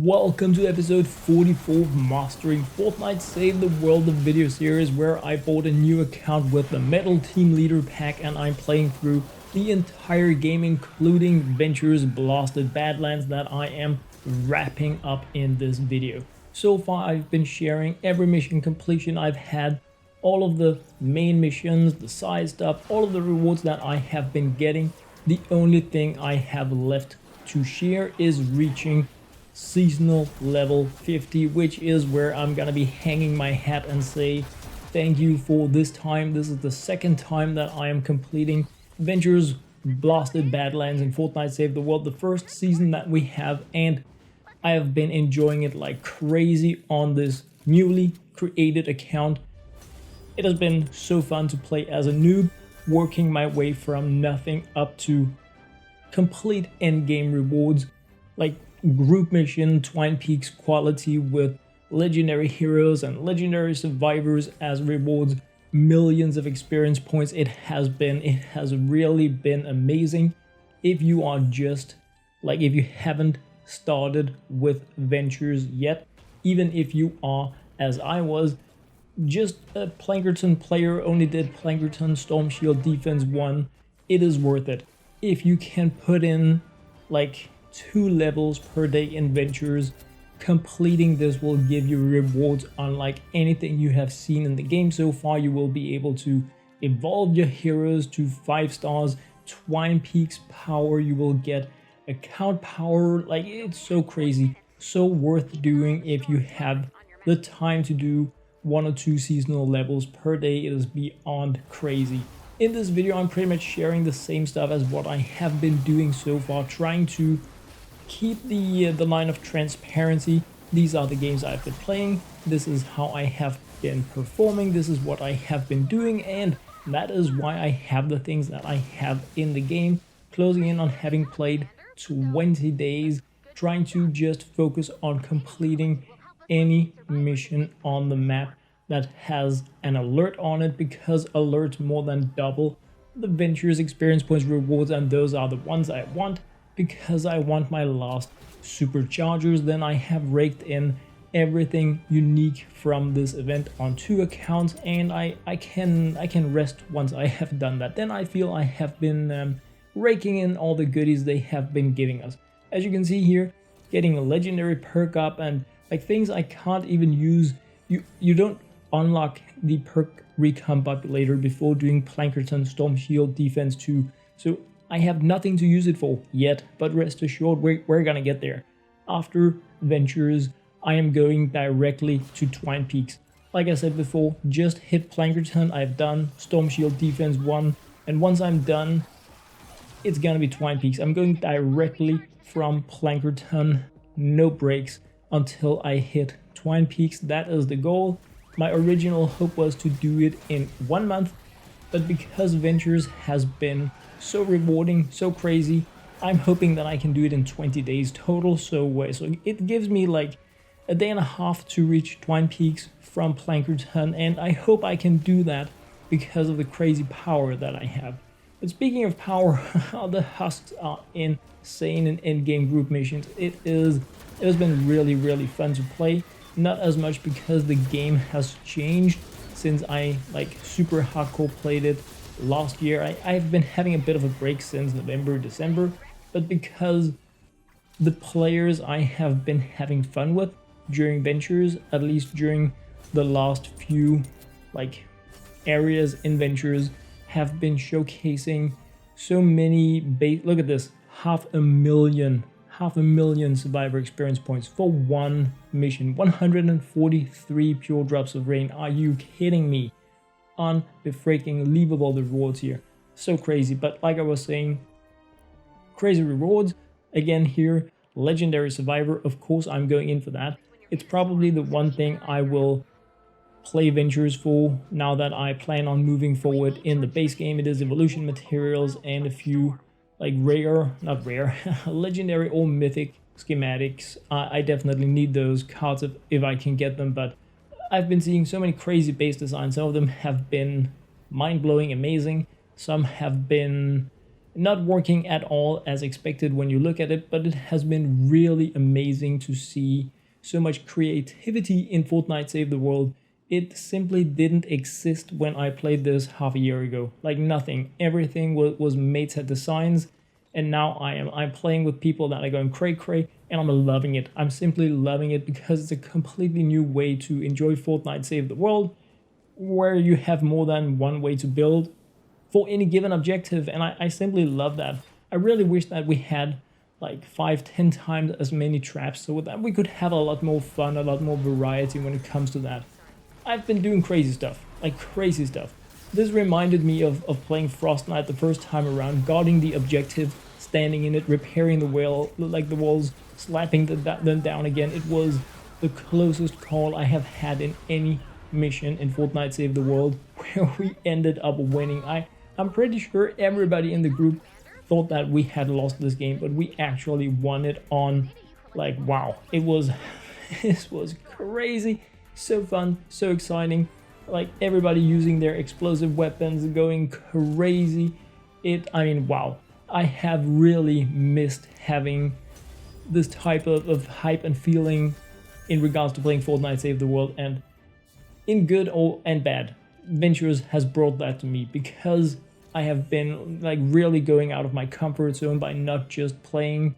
Welcome to episode 44 of Mastering Fortnite Save the World, the video series where I bought a new account with the Metal Team Leader pack and I'm playing through the entire game including Ventures Blasted Badlands that I am wrapping up in this video. So far I've been sharing every mission completion I've had, all of the main missions, the side stuff, all of the rewards that I have been getting. The only thing I have left to share is reaching seasonal level 50, which is where I'm gonna be hanging my hat and say thank you for this time. This is the second time that I am completing Ventures Blasted Badlands in Fortnite Save the World, the first season that we have, and I have been enjoying it like crazy on this newly created account. It has been so fun to play as a noob, working my way from nothing up to complete endgame rewards like group mission, Twine Peaks quality with legendary heroes and legendary survivors as rewards, millions of experience points. It has really been amazing. If you are just like, if you haven't started with Ventures yet, even if you are, as I was, just a Plankerton player, only did Plankerton Storm Shield Defense 1, it is worth it. If you can put in like 2 levels per day in Ventures, completing this will give you rewards unlike anything you have seen in the game so far. You will be able to evolve your heroes to 5 stars, Twine Peaks power, you will get account power. Like, it's so crazy, so worth doing if you have the time to do 1 or 2 seasonal levels per day. It is beyond crazy. In this video I'm pretty much sharing the same stuff as what I have been doing so far, trying to keep the line of transparency. These are the games I've been playing, this is how I have been performing, this is what I have been doing, and that is why I have the things that I have in the game. Closing in on having played 20 days, trying to just focus on completing any mission on the map that has an alert on it, because alerts more than double the Ventures experience points rewards, and those are the ones I want because I want my last superchargers. Then I have raked in everything unique from this event on 2 accounts, and I can rest once I have done that. Then I feel I have been raking in all the goodies they have been giving us. As you can see here, getting a legendary perk up and like things I can't even use. You don't unlock the perk recombobulator before doing Plankerton Storm Shield Defense 2, so I have nothing to use it for yet, but rest assured we're gonna get there. After Ventures, I am going directly to Twine Peaks. Like I said before, just hit Plankerton, I've done Storm Shield Defense 1, and once I'm done, it's gonna be Twine Peaks. I'm going directly from Plankerton, no breaks, until I hit Twine Peaks. That is the goal. My original hope was to do it in 1 month, but because Ventures has been so rewarding, so crazy, I'm hoping that I can do it in 20 days total. So it gives me like a day and a half to reach Twine Peaks from Plankerton, and I hope I can do that because of the crazy power that I have. But speaking of power, the husks are insane in endgame group missions. It has been really fun to play. Not as much because the game has changed since I like super hardcore played it last year. I've been having a bit of a break since November, December, but because the players I have been having fun with during Ventures, at least during the last few like areas in Ventures, have been showcasing so many look at this, half a million survivor experience points for 1 mission, 143 pure drops of rain. Are you kidding me? Unbelievable the rewards here, so crazy. But like I was saying, crazy rewards again here. Legendary survivor, of course I'm going in for that. It's probably the one thing I will play Ventures for now that I plan on moving forward in the base game. It is evolution materials and a few like legendary or mythic schematics. I definitely need those cards if I can get them, but I've been seeing so many crazy base designs. Some of them have been mind-blowing amazing, some have been not working at all as expected when you look at it, but it has been really amazing to see so much creativity in Fortnite Save the World. It simply didn't exist when I played this half a year ago. Like nothing. Everything was made at designs, and now I'm playing with people that are going cray, and I'm loving it. I'm simply loving it because it's a completely new way to enjoy Fortnite Save the World, where you have more than one way to build for any given objective, and I simply love that. I really wish that we had like 5-10 times as many traps so that we could have a lot more fun, a lot more variety when it comes to that. I've been doing crazy stuff, like crazy stuff. This reminded me of playing Fortnite the first time around, guarding the objective, standing in it, repairing the walls, slapping them down again. It was the closest call I have had in any mission in Fortnite Save the World where we ended up winning. I'm pretty sure everybody in the group thought that we had lost this game, but we actually won it on, like, wow. It was, this was crazy, so fun, so exciting. Like, everybody using their explosive weapons, going crazy. I mean, wow. I have really missed having this type of hype and feeling in regards to playing Fortnite Save the World, and in good and bad, Ventures has brought that to me because I have been like really going out of my comfort zone by not just playing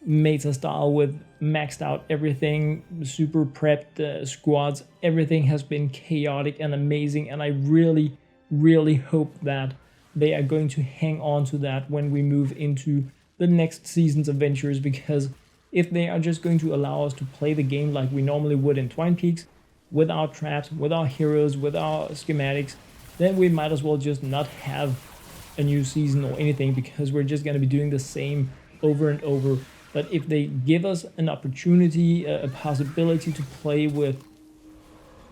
meta style with maxed out everything, super prepped squads. Everything has been chaotic and amazing, and I really hope that they are going to hang on to that when we move into the next season's adventures, because if they are just going to allow us to play the game like we normally would in Twine Peaks, without traps, without heroes, without schematics, then we might as well just not have a new season or anything, because we're just going to be doing the same over and over. But if they give us an opportunity, a possibility to play with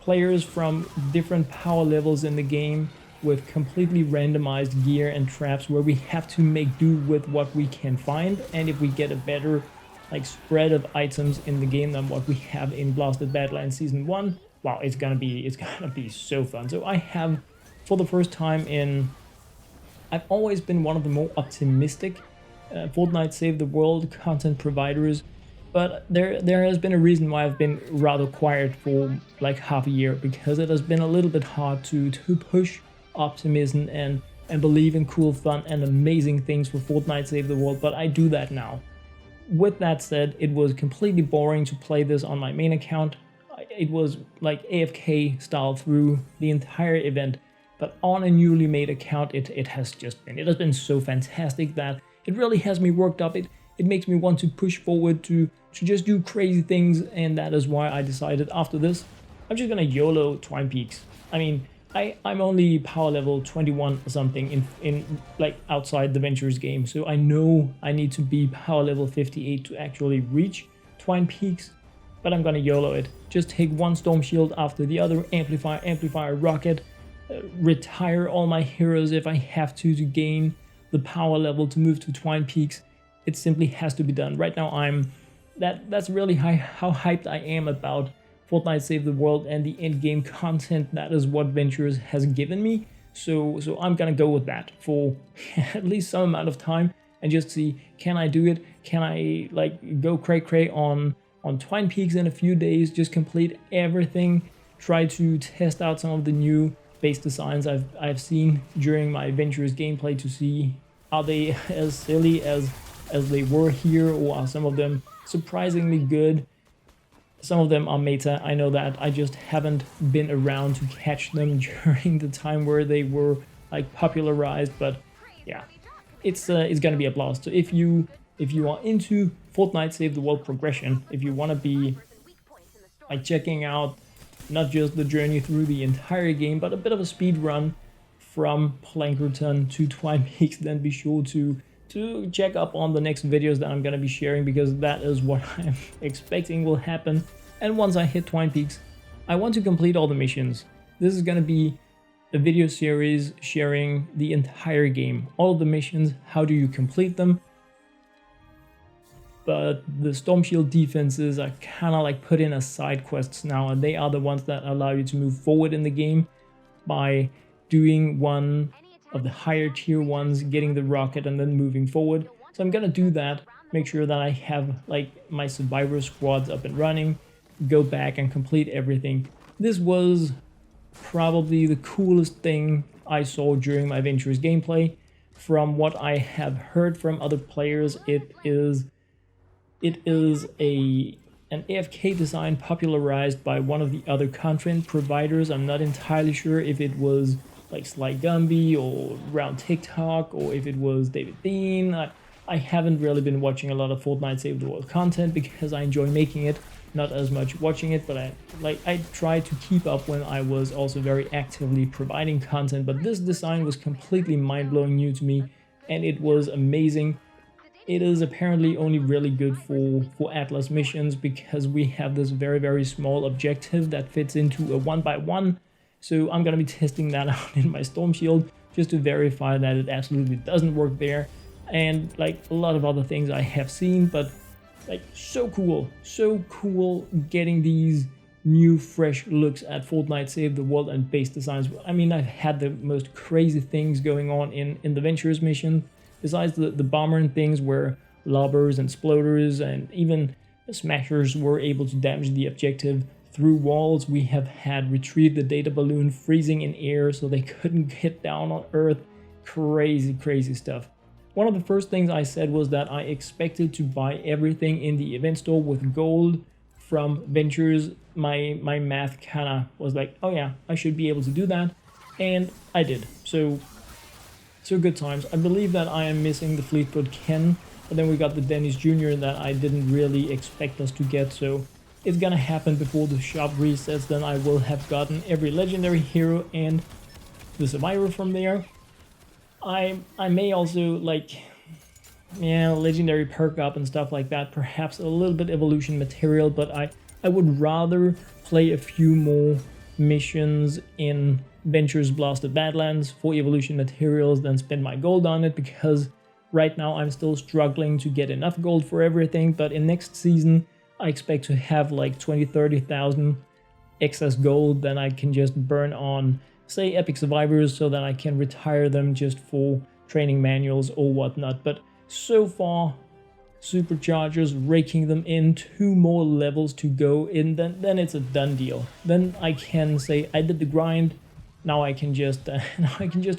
players from different power levels in the game, with completely randomized gear and traps where we have to make do with what we can find, and if we get a better like spread of items in the game than what we have in Blasted Badlands Season 1, wow, it's gonna be so fun. So I have, for the first time I've always been one of the more optimistic Fortnite Save the World content providers, but there has been a reason why I've been rather quiet for like half a year, because it has been a little bit hard to push optimism and believe in cool, fun, and amazing things for Fortnite Save the World, but I do that now. With that said, it was completely boring to play this on my main account. It was like AFK style through the entire event, but on a newly made account, it has been so fantastic that it really has me worked up. It makes me want to push forward to just do crazy things, and that is why I decided after this, I'm just gonna YOLO Twine Peaks. I mean, I'm only power level 21 or something in like outside the Ventures game, so I know I need to be power level 58 to actually reach Twine Peaks, but I'm gonna YOLO it. Just take one storm shield after the other, amplifier, rocket, retire all my heroes if I have to gain the power level to move to Twine Peaks. It simply has to be done. Right now that's really how hyped I am about Fortnite Save the World and the end-game content. That is what Ventures has given me. So I'm gonna go with that for at least some amount of time and just see, can I do it? Can I like go cray on Twine Peaks in a few days, just complete everything, try to test out some of the new base designs I've seen during my Ventures gameplay to see, are they as silly as they were here, or are some of them surprisingly good? Some of them are meta, I know that. I just haven't been around to catch them during the time where they were like popularized, but yeah, it's gonna be a blast. So if you are into Fortnite Save the World progression, if you want to be like checking out not just the journey through the entire game, but a bit of a speed run from Plankerton to Twine Peaks, then be sure to check up on the next videos that I'm going to be sharing, because that is what I'm expecting will happen. And once I hit Twine Peaks, I want to complete all the missions. This is going to be a video series sharing the entire game, all of the missions, how do you complete them. But the Storm Shield defenses are kind of like put in as side quests now, and they are the ones that allow you to move forward in the game by doing one of the higher tier ones, getting the rocket and then moving forward. So I'm gonna do that, make sure that I have like my survivor squads up and running, go back and complete everything. This was probably the coolest thing I saw during my Ventures gameplay. From what I have heard from other players, it is an AFK design popularized by one of the other content providers. I'm not entirely sure if it was like Sly Gumby or Round TikTok or if it was David Dean. I haven't really been watching a lot of Fortnite Save the World content because I enjoy making it, not as much watching it, but I tried to keep up when I was also very actively providing content. But this design was completely mind-blowing new to me, and it was amazing. It is apparently only really good for Atlas missions because we have this very small objective that fits into a 1x1. So I'm gonna be testing that out in my Storm Shield just to verify that it absolutely doesn't work there. And like a lot of other things I have seen, but like so cool getting these new fresh looks at Fortnite Save the World and base designs. I mean, I've had the most crazy things going on in the Ventures mission, besides the bomber and things where lobbers and sploders and even smashers were able to damage the objective through walls. We have had retrieve the data balloon freezing in air so they couldn't get down on Earth. Crazy stuff. One of the first things I said was that I expected to buy everything in the event store with gold from Ventures. My math kinda was like, oh yeah, I should be able to do that, and I did. So good times. I believe that I am missing the Fleetfoot Ken, but then we got the Dennis Jr. that I didn't really expect us to get, so it's gonna happen before the shop resets. Then I will have gotten every legendary hero and the survivor from there. I may also, like, yeah, legendary perk up and stuff like that, perhaps a little bit evolution material, but I would rather play a few more missions in Ventures Blasted Badlands for evolution materials than spend my gold on it, because right now I'm still struggling to get enough gold for everything. But in next season I expect to have like 20,000-30,000 excess gold, then I can just burn on, say, epic survivors, so that I can retire them just for training manuals or whatnot. But so far, superchargers, raking them in, 2 more levels to go in, then it's a done deal. Then I can say I did the grind. Now I can just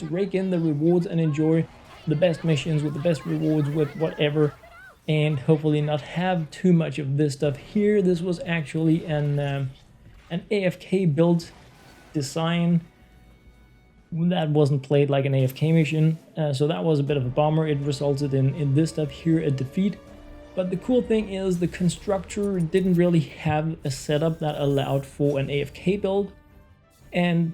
rake in the rewards and enjoy the best missions with the best rewards with whatever, and hopefully not have too much of this stuff here. This was actually an AFK build design that wasn't played like an AFK mission, so that was a bit of a bummer. It resulted in this stuff here, a defeat. But the cool thing is the constructor didn't really have a setup that allowed for an AFK build, and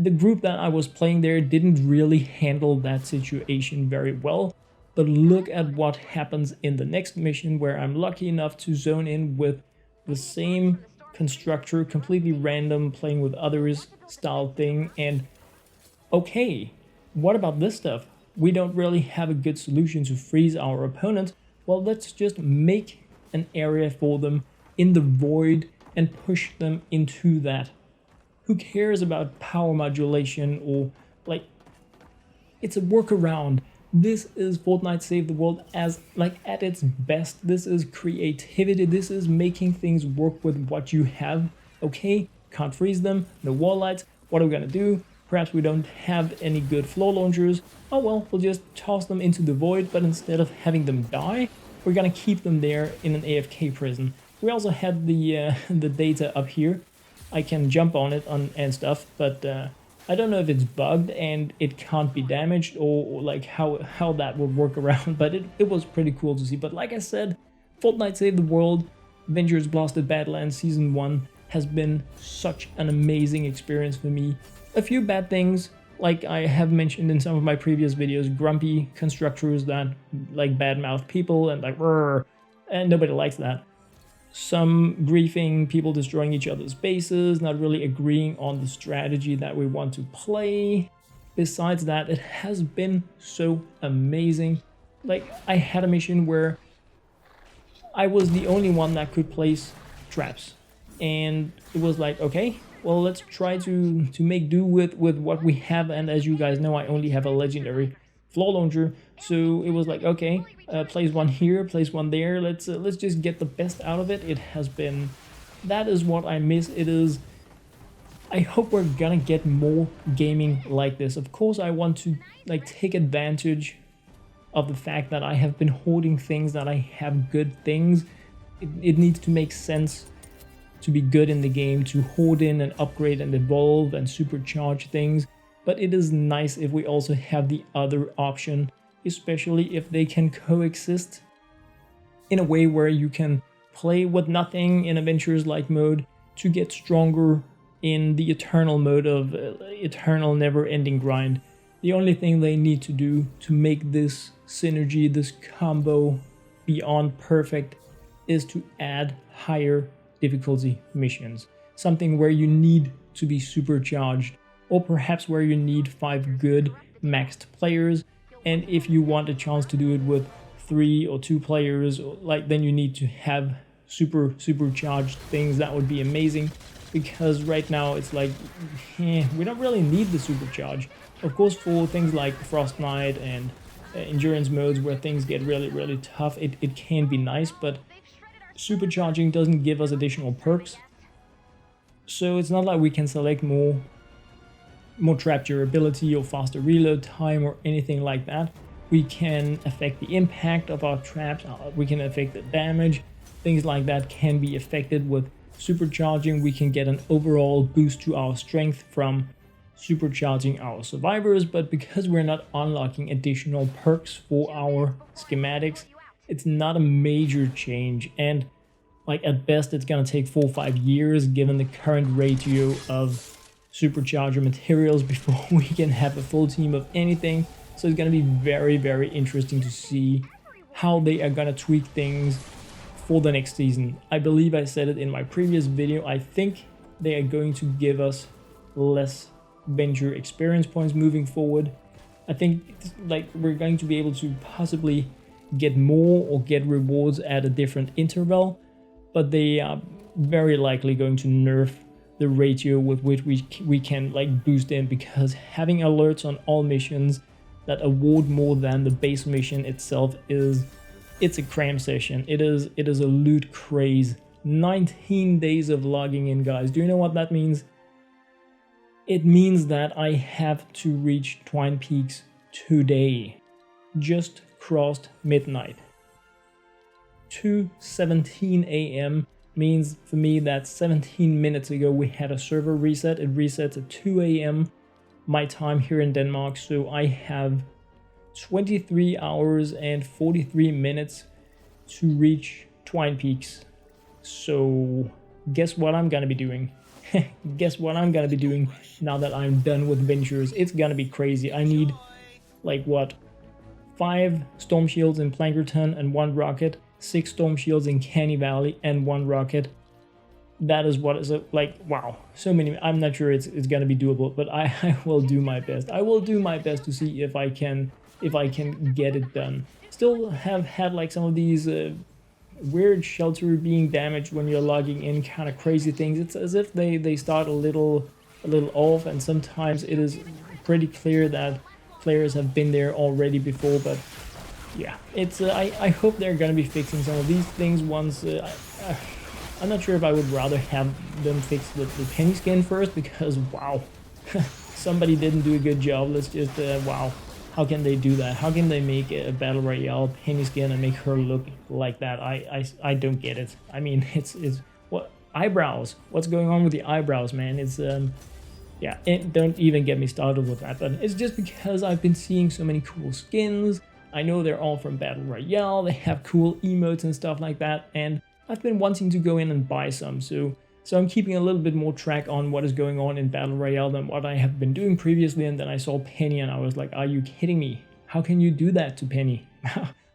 the group that I was playing there didn't really handle that situation very well. But look at what happens in the next mission, where I'm lucky enough to zone in with the same constructor, completely random, playing with others style thing. And okay, what about this stuff? We don't really have a good solution to freeze our opponents. Well, let's just make an area for them in the void and push them into that. Who cares about power modulation, or like, it's a workaround. This is Fortnite Save the World as like at its best. This is creativity. This is making things work with what you have. Okay, can't freeze them, no wall lights. What are we gonna do? Perhaps we don't have any good floor launchers. Oh well, we'll just toss them into the void, but instead of having them die, we're gonna keep them there in an AFK prison. We also had the data up here. I can jump on it and stuff, but I don't know if it's bugged and it can't be damaged, or like how that would work around, but it was pretty cool to see. But like I said, Fortnite Save the World, Ventures Blasted Badlands Season 1 has been such an amazing experience for me. A few bad things, like I have mentioned in some of my previous videos, grumpy constructors that like badmouth people and like rrr, and nobody likes that. Some griefing, people destroying each other's bases, not really agreeing on the strategy that we want to play. Besides that, it has been so amazing. Like, I had a mission where I was the only one that could place traps. And it was like, okay, well, let's try to make do with what we have. And as you guys know, I only have a legendary floor launcher, so it was like, okay, place one here, place one there, let's just get the best out of it. It has been, that is what I miss. It is, I hope we're gonna get more gaming like this. Of course, I want to like take advantage of the fact that I have been hoarding things, that I have good things. It needs to make sense to be good in the game, to hoard in and upgrade and evolve and supercharge things. But it is nice if we also have the other option, especially if they can coexist in a way where you can play with nothing in adventures-like mode to get stronger in the eternal mode of eternal never-ending grind. The only thing they need to do to make this synergy, this combo beyond perfect, is to add higher difficulty missions. Something where you need to be supercharged, or perhaps where you need 5 good maxed players, and if you want a chance to do it with 3 or 2 players, like, then you need to have supercharged things. That would be amazing, because right now it's like, we don't really need the supercharge. Of course, for things like Frostnite and endurance modes where things get really tough, it can be nice, but supercharging doesn't give us additional perks. So it's not like we can select more trap durability or faster reload time or anything like that. We can affect the impact of our traps, we can affect the damage, things like that can be affected with supercharging. We can get an overall boost to our strength from supercharging our survivors, but because we're not unlocking additional perks for our schematics, it's not a major change. And like, at best it's gonna take 4 or 5 years given the current ratio of supercharger materials before we can have a full team of anything. So it's gonna be very interesting to see how they are gonna tweak things for the next season. I believe I said it in my previous video, I think they are going to give us less venture experience points moving forward. I think like we're going to be able to possibly get more or get rewards at a different interval, but they are very likely going to nerf the ratio with which we can like boost in, because having alerts on all missions that award more than the base mission itself it's a cram session. It is a loot craze. 19 days of logging in, guys. Do you know what that means? It means that I have to reach Twine Peaks today. Just crossed midnight. 2:17 a.m. means for me that 17 minutes ago we had a server reset. It resets at 2 a.m. my time here in Denmark, so I have 23 hours and 43 minutes to reach Twine Peaks. So guess what I'm gonna be doing? Guess what I'm gonna be doing now that I'm done with Ventures? It's gonna be crazy. I need like what? 5 storm shields in Plankerton and 1 rocket, 6 storm shields in Canny Valley and 1 rocket. That is what is like, wow, so many. I'm not sure it's gonna be doable, but I will do my best. I will do my best to see if I can get it done. Still have had like some of these weird shelter being damaged when you're logging in, kind of crazy things. It's as if they start a little off, and sometimes it is pretty clear that players have been there already before. But yeah, it's I hope they're gonna be fixing some of these things once. I'm not sure if I would rather have them fix the penny skin first, because wow, somebody didn't do a good job. Let's just wow. How can they do that? How can they make a battle royale penny skin and make her look like that? I don't get it. I mean, it's what eyebrows? What's going on with the eyebrows, man? It's yeah, don't even get me started with that. But it's just because I've been seeing so many cool skins. I know they're all from battle royale. They have cool emotes and stuff like that, and I've been wanting to go in and buy some. So I'm keeping a little bit more track on what is going on in Battle Royale than what I have been doing previously. And then I saw Penny and I was like, are you kidding me? How can you do that to Penny?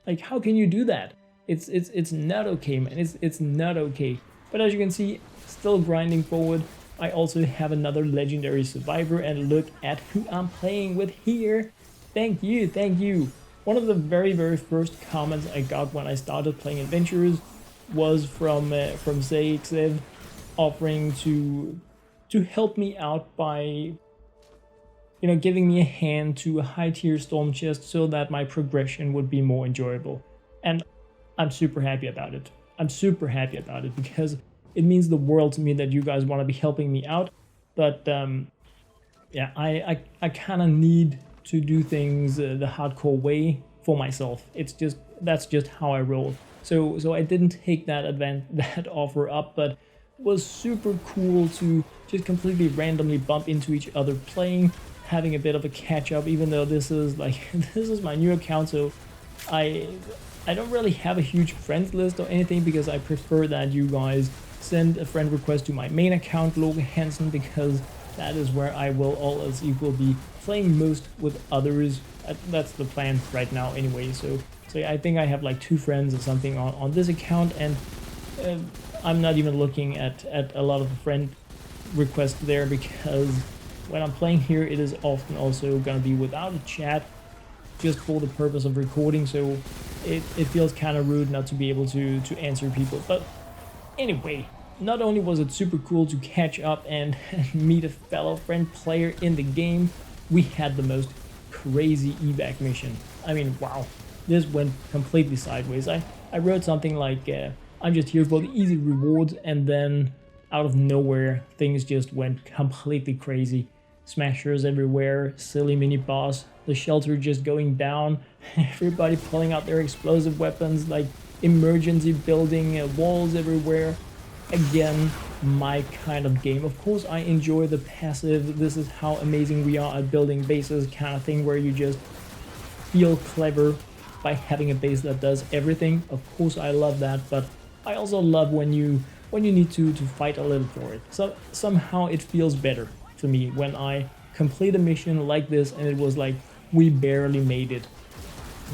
Like, how can you do that? It's not okay, man. It's not okay. But as you can see, still grinding forward. I also have another legendary survivor, and look at who I'm playing with here. Thank you, thank you. One of the very first comments I got when I started playing Adventures was from Save, offering to to help me out by, giving me a hand to a high tier storm chest so that my progression would be more enjoyable. And I'm super happy about it. I'm super happy about it because it means the world to me that you guys want to be helping me out. But yeah, I kind of need to do things the hardcore way for myself. That's just how I roll. So I didn't take that offer up, but it was super cool to just completely randomly bump into each other playing, having a bit of a catch up, even though this is my new account, so I don't really have a huge friends list or anything, because I prefer that you guys send a friend request to my main account, LokeHansen, because that is where I will all else equal be playing most with others. That's the plan right now anyway. So yeah, I think I have like 2 friends or something on this account, and I'm not even looking at a lot of the friend requests there, because when I'm playing here, it is often also gonna be without a chat, just for the purpose of recording. So it feels kind of rude not to be able to answer people. But anyway, not only was it super cool to catch up and meet a fellow friend player in the game, we had the most crazy evac mission. I mean, wow, this went completely sideways. I wrote something like, I'm just here for the easy rewards, and then out of nowhere, things just went completely crazy. Smashers everywhere, silly mini boss, the shelter just going down, everybody pulling out their explosive weapons, like emergency building, walls everywhere. Again, my kind of game. Of course, I enjoy the passive, this is how amazing we are at building bases kind of thing, where you just feel clever by having a base that does everything. Of course, I love that, but I also love when you need to fight a little for it. So somehow it feels better to me when I complete a mission like this and it was like, we barely made it.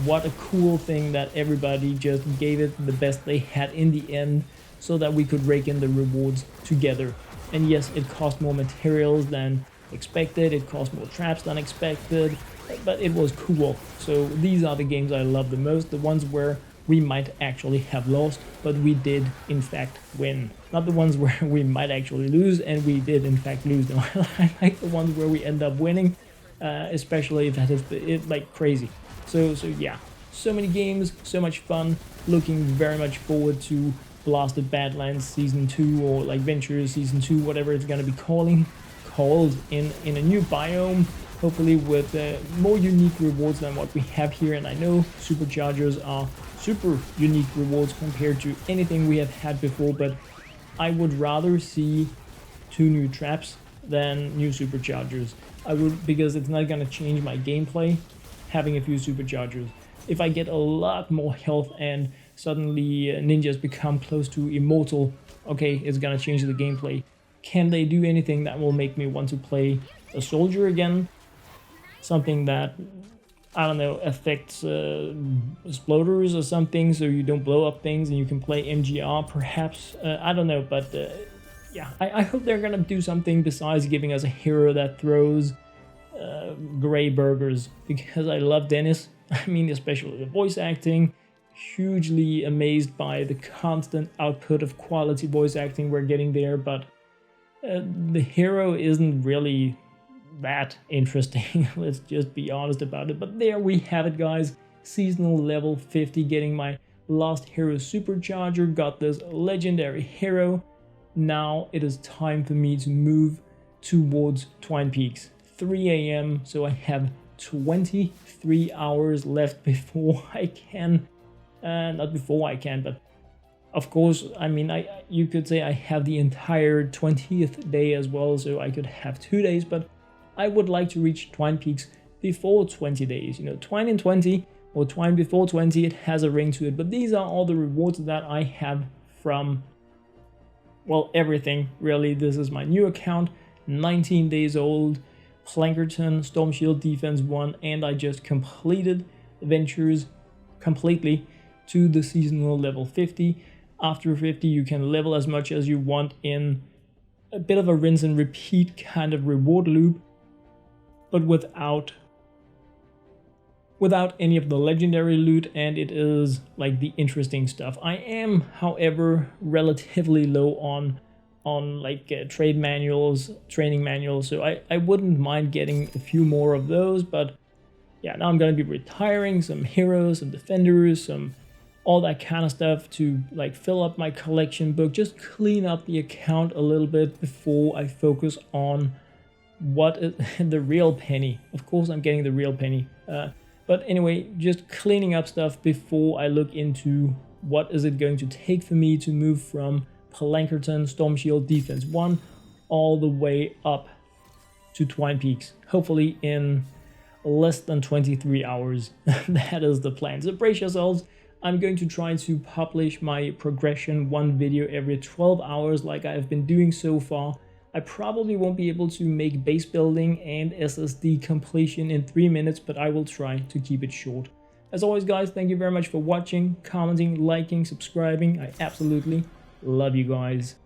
What a cool thing that everybody just gave it the best they had in the end, so that we could rake in the rewards together. And yes, it cost more materials than expected, it cost more traps than expected, but it was cool. So these are the games I love the most, the ones where we might actually have lost, but we did in fact win. Not the ones where we might actually lose and we did in fact lose. No, I like the ones where we end up winning, especially if that is like crazy. So yeah, so many games, so much fun. Looking very much forward to Blasted Badlands Season 2, or like Ventures Season 2, whatever it's gonna be called in a new biome, hopefully with more unique rewards than what we have here. And I know superchargers are super unique rewards compared to anything we have had before, but I would rather see 2 new traps than new superchargers. I would, because it's not gonna change my gameplay having a few superchargers. If I get a lot more health and suddenly ninjas become close to immortal, okay, it's gonna change the gameplay. Can they do anything that will make me want to play a soldier again? Something that, I don't know, affects exploders or something, so you don't blow up things and you can play MGR perhaps? I don't know, but yeah, I hope they're gonna do something besides giving us a hero that throws gray burgers, because I love Dennis. I mean, especially the voice acting. Hugely amazed by the constant output of quality voice acting we're getting there, but the hero isn't really that interesting. Let's just be honest about it. But there we have it, guys. Seasonal level 50, getting my last hero supercharger, got this legendary hero. Now it is time for me to move towards Twine Peaks. 3 AM, so I have 23 hours left before I can, not before I can, but of course, I mean, you could say I have the entire 20th day as well, so I could have 2 days, but I would like to reach Twine Peaks before 20 days. You know, Twine in 20 or Twine before 20, it has a ring to it, but these are all the rewards that I have from, well, everything, really. This is my new account, 19 days old, Plankerton, Storm Shield Defense 1, and I just completed Ventures completely to the seasonal level 50. After 50, you can level as much as you want in a bit of a rinse and repeat kind of reward loop, but without any of the legendary loot, and it is like the interesting stuff. I am, however, relatively low on on like trade manuals, training manuals. So I wouldn't mind getting a few more of those. But yeah, now I'm gonna be retiring some heroes, some defenders, some all that kind of stuff to like fill up my collection book, just clean up the account a little bit before I focus on what is the real penny. Of course I'm getting the real penny, but anyway, just cleaning up stuff before I look into what is it going to take for me to move from Palankerton Storm Shield Defense 1 all the way up to Twine Peaks, hopefully in less than 23 hours. That is the plan, so brace yourselves. I'm going to try to publish my progression one video every 12 hours like I've been doing so far. I probably won't be able to make base building and SSD completion in 3 minutes, but I will try to keep it short. As always guys, thank you very much for watching, commenting, liking, subscribing. I absolutely love you guys.